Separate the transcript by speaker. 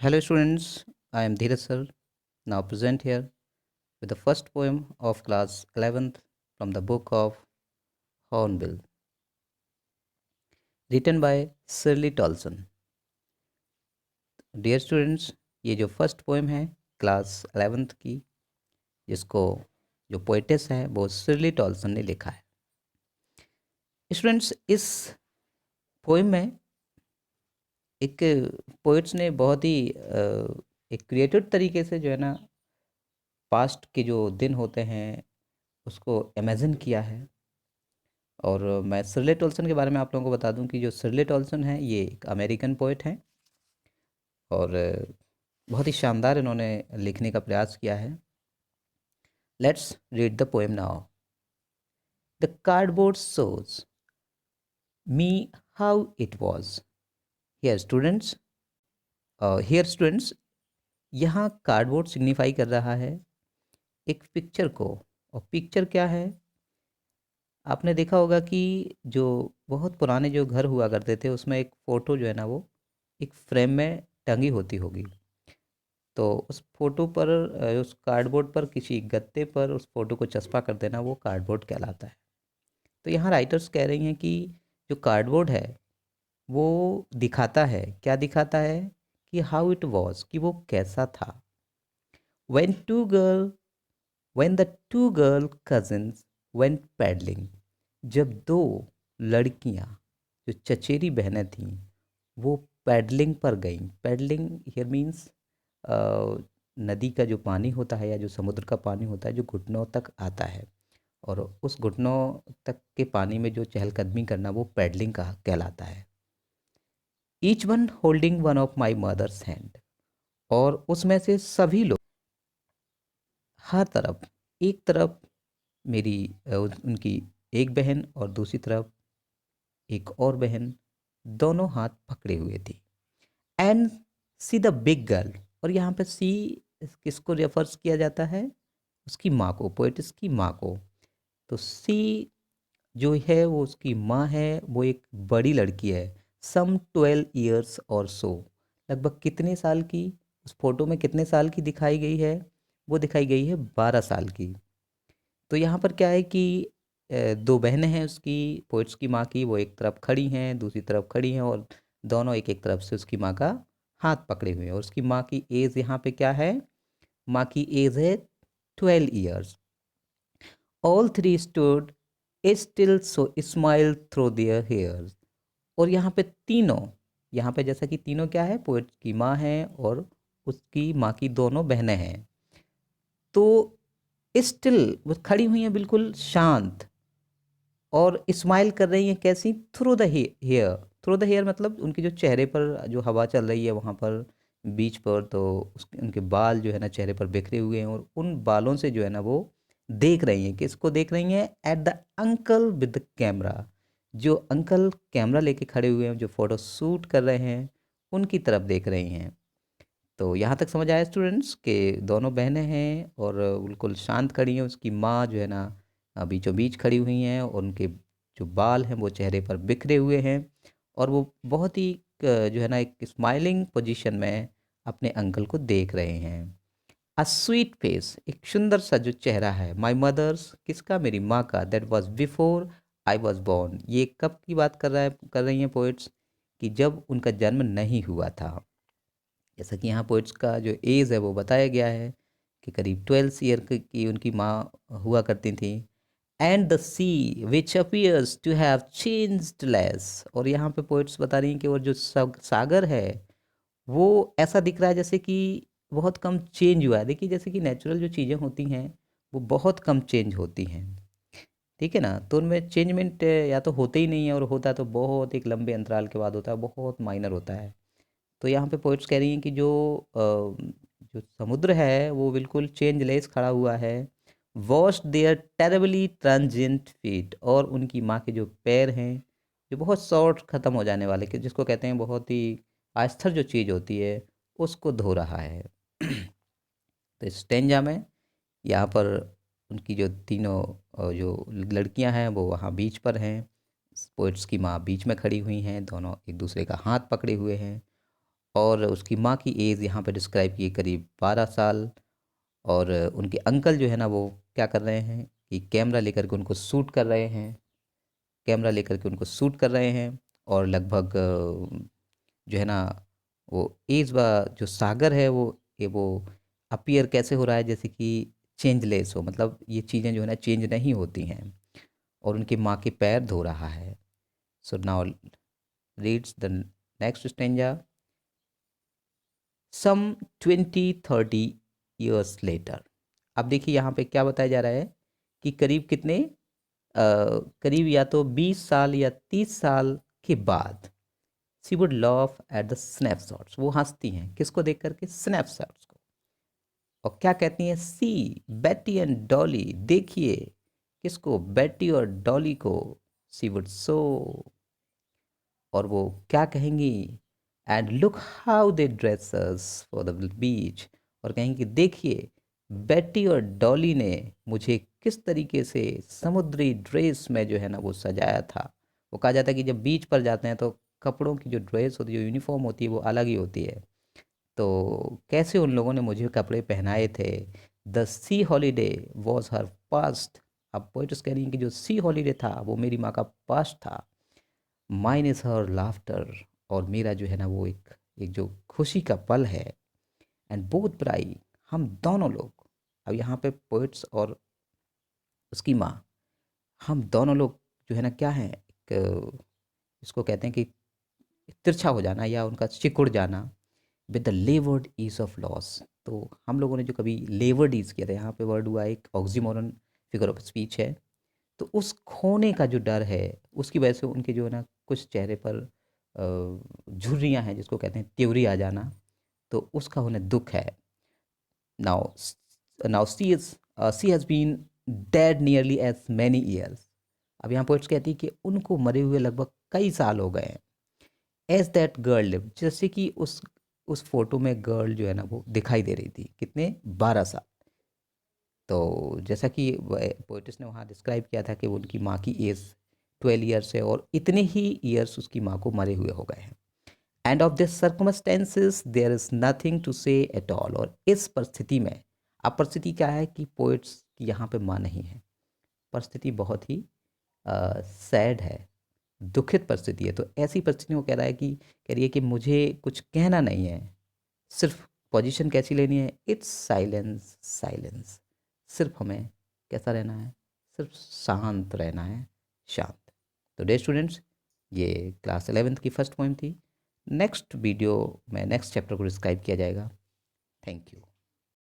Speaker 1: Hello students, I am Dheeraj sir, now present here with the first poem of class 11th from the book of Hornbill, written by Shirley Tolson. Dear students, ये जो first poem है class 11th की, जिसको जो poetess है वो शिर्ली Toulson ने लिखा है। स्टूडेंट्स, इस पोएम में एक पोइट्स ने बहुत ही एक क्रिएटिव तरीके से जो है ना पास्ट के जो दिन होते हैं उसको इमेजिन किया है। और मैं शिर्ले टोल्सन के बारे में आप लोगों को बता दूं कि जो शिर्ले टोल्सन है ये एक अमेरिकन पोइट हैं और बहुत ही शानदार इन्होंने लिखने का प्रयास किया है। Let's read the poem now. The cardboard shows me how it was. Here students, यहाँ कार्डबोर्ड सिग्निफाई कर रहा है एक पिक्चर को। और पिक्चर क्या है? आपने देखा होगा कि जो बहुत पुराने जो घर हुआ करते थे उसमें एक फ़ोटो जो है ना वो एक फ्रेम में टंगी होती होगी। तो उस फ़ोटो पर उस कार्डबोर्ड पर किसी गत्ते पर उस फ़ोटो को चस्पा कर देना वो कार्डबोर्ड कहलाता है। तो यहाँ राइटर्स कह रही हैं कि जो कार्डबोर्ड है वो दिखाता है, क्या दिखाता है कि हाउ इट वाज, कि वो कैसा था। When two girl when the two girl cousins went paddling, जब दो लड़कियां जो चचेरी बहनें थीं वो पैडलिंग पर गईं। पैडलिंग हियर मीन्स नदी का जो पानी होता है या जो समुद्र का पानी होता है जो घुटनों तक आता है, और उस घुटनों तक के पानी में जो चहलकदमी करना वो पैडलिंग का कहलाता है। Each one holding one of my mother's hand, और उसमें से सभी लोग हर तरफ, एक तरफ मेरी उनकी एक बहन और दूसरी तरफ एक और बहन, दोनों हाथ पकड़े हुए थी। And see the big girl, और यहाँ पे सी किसको रेफर्स किया जाता है? उसकी माँ को, पोएटिस की माँ को। तो सी जो है वो उसकी माँ है, वो एक बड़ी लड़की है। सम 12 ईयर्स और सो, लगभग कितने साल की? उस फोटो में कितने साल की दिखाई गई है? वो दिखाई गई है 12 साल की। तो यहाँ पर क्या है कि दो बहनें हैं उसकी, पोइट्स की माँ की, वो एक तरफ खड़ी हैं दूसरी तरफ खड़ी हैं, और दोनों एक एक तरफ से उसकी माँ का हाथ पकड़े हुए हैं। और उसकी माँ की एज यहाँ पे क्या है? माँ की एज है 12 years. All three stood still so smile through their hairs, और यहाँ पे तीनों, यहाँ पे जैसा कि तीनों क्या है, पोइट की माँ है और उसकी माँ की दोनों बहनें हैं। तो स्टिल वो खड़ी हुई हैं बिल्कुल शांत, और स्माइल कर रही हैं कैसी? Through the hair. Through the hair मतलब उनके जो चेहरे पर जो हवा चल रही है वहाँ पर बीच पर, तो उसके उनके बाल जो है ना चेहरे पर बिखरे हुए हैं, और उन बालों से जो है ना वो देख रही हैं, किसको देख रही हैं? At the uncle with the camera, जो अंकल कैमरा लेके खड़े हुए हैं जो फोटो शूट कर रहे हैं उनकी तरफ देख रही हैं। तो यहाँ तक समझ आया स्टूडेंट्स के दोनों बहनें हैं और बिल्कुल शांत खड़ी हैं। उसकी माँ जो है ना बीचों बीच खड़ी हुई हैं, और उनके जो बाल हैं वो चेहरे पर बिखरे हुए हैं, और वो बहुत ही जो है ना एक स्माइलिंग पोजीशन में अपने अंकल को देख रहे हैं। अ स्वीट फेस, एक सुंदर सा जो चेहरा है। माई मदर्स, किसका? मेरी माँ का। That was before I was born, ये कब की बात कर रही हैं पोइट्स? कि जब उनका जन्म नहीं हुआ था। जैसा कि यहाँ पोइट्स का जो एज है वो बताया गया है कि करीब 12 ईयर की उनकी माँ हुआ करती थी। And the sea which appears to have changed less, और यहाँ पे पोइट्स बता रही हैं कि वो जो सागर है वो ऐसा दिख रहा है जैसे कि बहुत कम चेंज हुआ है। देखिए जैसे कि नेचुरल जो चीज़ें होती हैं वो बहुत कम चेंज होती हैं, ठीक है ना? तो उनमें चेंजमेंट या तो होते ही नहीं है, और होता है तो बहुत एक लंबे अंतराल के बाद होता है, बहुत माइनर होता है। तो यहाँ पे पोइट्स कह रही हैं कि जो समुद्र है वो बिल्कुल चेंजलेस खड़ा हुआ है। Wash their terribly transient feet, और उनकी माँ के जो पैर हैं जो बहुत शॉर्ट ख़त्म हो जाने वाले, कि जिसको कहते हैं बहुत ही अस्थिर जो चीज़ होती है उसको धो रहा है। तो इस स्टेंजा में यहाँ पर उनकी जो तीनों जो लड़कियां हैं वो वहाँ बीच पर हैं। पोइट्स की माँ बीच में खड़ी हुई हैं, दोनों एक दूसरे का हाथ पकड़े हुए हैं, और उसकी माँ की एज यहाँ पे डिस्क्राइब की है करीब 12 साल। और उनके अंकल जो है ना वो क्या कर रहे हैं कि कैमरा लेकर के उनको शूट कर रहे हैं, कैमरा लेकर के उनको शूट कर रहे हैं। और लगभग जो है ना वो एज व जो सागर है वो अपीयर कैसे हो रहा है, जैसे कि चेंजलेस हो, मतलब ये चीज़ें जो है ना चेंज नहीं होती हैं। और उनकी माँ के पैर धो रहा है। So now reads the next stanza. Some 20-30 years later. अब देखिए यहाँ पे क्या बताया जा रहा है कि करीब कितने करीब या तो 20 साल या 30 साल के बाद she would loaf at the snapshots, वो हंसती हैं किसको देख करके, स्नैपशॉट्स को। और क्या कहती हैं, सी बेटी एंड डॉली, देखिए किसको, बेटी और डॉली को, शी वुड सो। और वो क्या कहेंगी, and look how they dresses for the beach. और कहेंगी देखिए बेटी और डॉली ने मुझे किस तरीके से समुद्री ड्रेस में जो है ना वो सजाया था। वो कहा जाता है कि जब बीच पर जाते हैं तो कपड़ों की जो ड्रेस होती है, जो यूनिफॉर्म होती है, वो अलग ही होती है। तो कैसे उन लोगों ने मुझे कपड़े पहनाए थे। The C holiday was her past. अब पोइट्स कह रही हैं कि जो सी हॉलीडे था वो मेरी माँ का पास्ट था। माइन इज़ हर लाफ्टर, और मेरा जो है ना वो एक एक जो खुशी का पल है। एंड बोथ ब्राई, हम दोनों लोग। अब यहाँ पे पोइट्स और उसकी माँ, हम दोनों लोग जो है ना क्या है, एक इसको कहते हैं कि तिरछा हो जाना या उनका सिकुड़ जाना। With the levered ease of loss, तो हम लोगों ने जो कभी लेवर्ड ईज किया था, यहाँ पे वर्ड हुआ एक ऑक्सीमोरन फिगर ऑफ स्पीच है। तो उस खोने का जो डर है उसकी वजह से उनके जो है ना कुछ चेहरे पर झुर्रियाँ हैं, जिसको कहते हैं त्योरी आ जाना, तो उसका उन्हें दुख है। Now now she has been dead nearly as many years. अब यहाँ पोइट्स कहती है कि उनको मरे हुए लगभग कई साल हो गए हैं। एज दैट गर्ल लिव, जैसे कि उस फोटो में गर्ल जो है ना वो दिखाई दे रही थी, कितने, 12 साल। तो जैसा कि पोइटिस ने वहाँ डिस्क्राइब किया था कि उनकी माँ की एज 12 ईयर्स है और इतने ही ईयर्स उसकी माँ को मरे हुए हो गए हैं। And of this circumstances there is nothing to say at all, और इस परिस्थिति में, अब परिस्थिति क्या है कि पोइट्स की यहाँ पे माँ नहीं है। परिस्थिति बहुत ही सैड है, दुखित परिस्थिति है। तो ऐसी परिस्थिति में वो कह रही है कि मुझे कुछ कहना नहीं है, सिर्फ पोजीशन कैसी लेनी है, इट्स साइलेंस साइलेंस। सिर्फ हमें कैसा रहना है, सिर्फ शांत रहना है, शांत। तो डे स्टूडेंट्स, ये क्लास 11th की फर्स्ट पोइम थी। नेक्स्ट वीडियो में नेक्स्ट चैप्टर को डिस्क्राइब किया जाएगा। Thank you.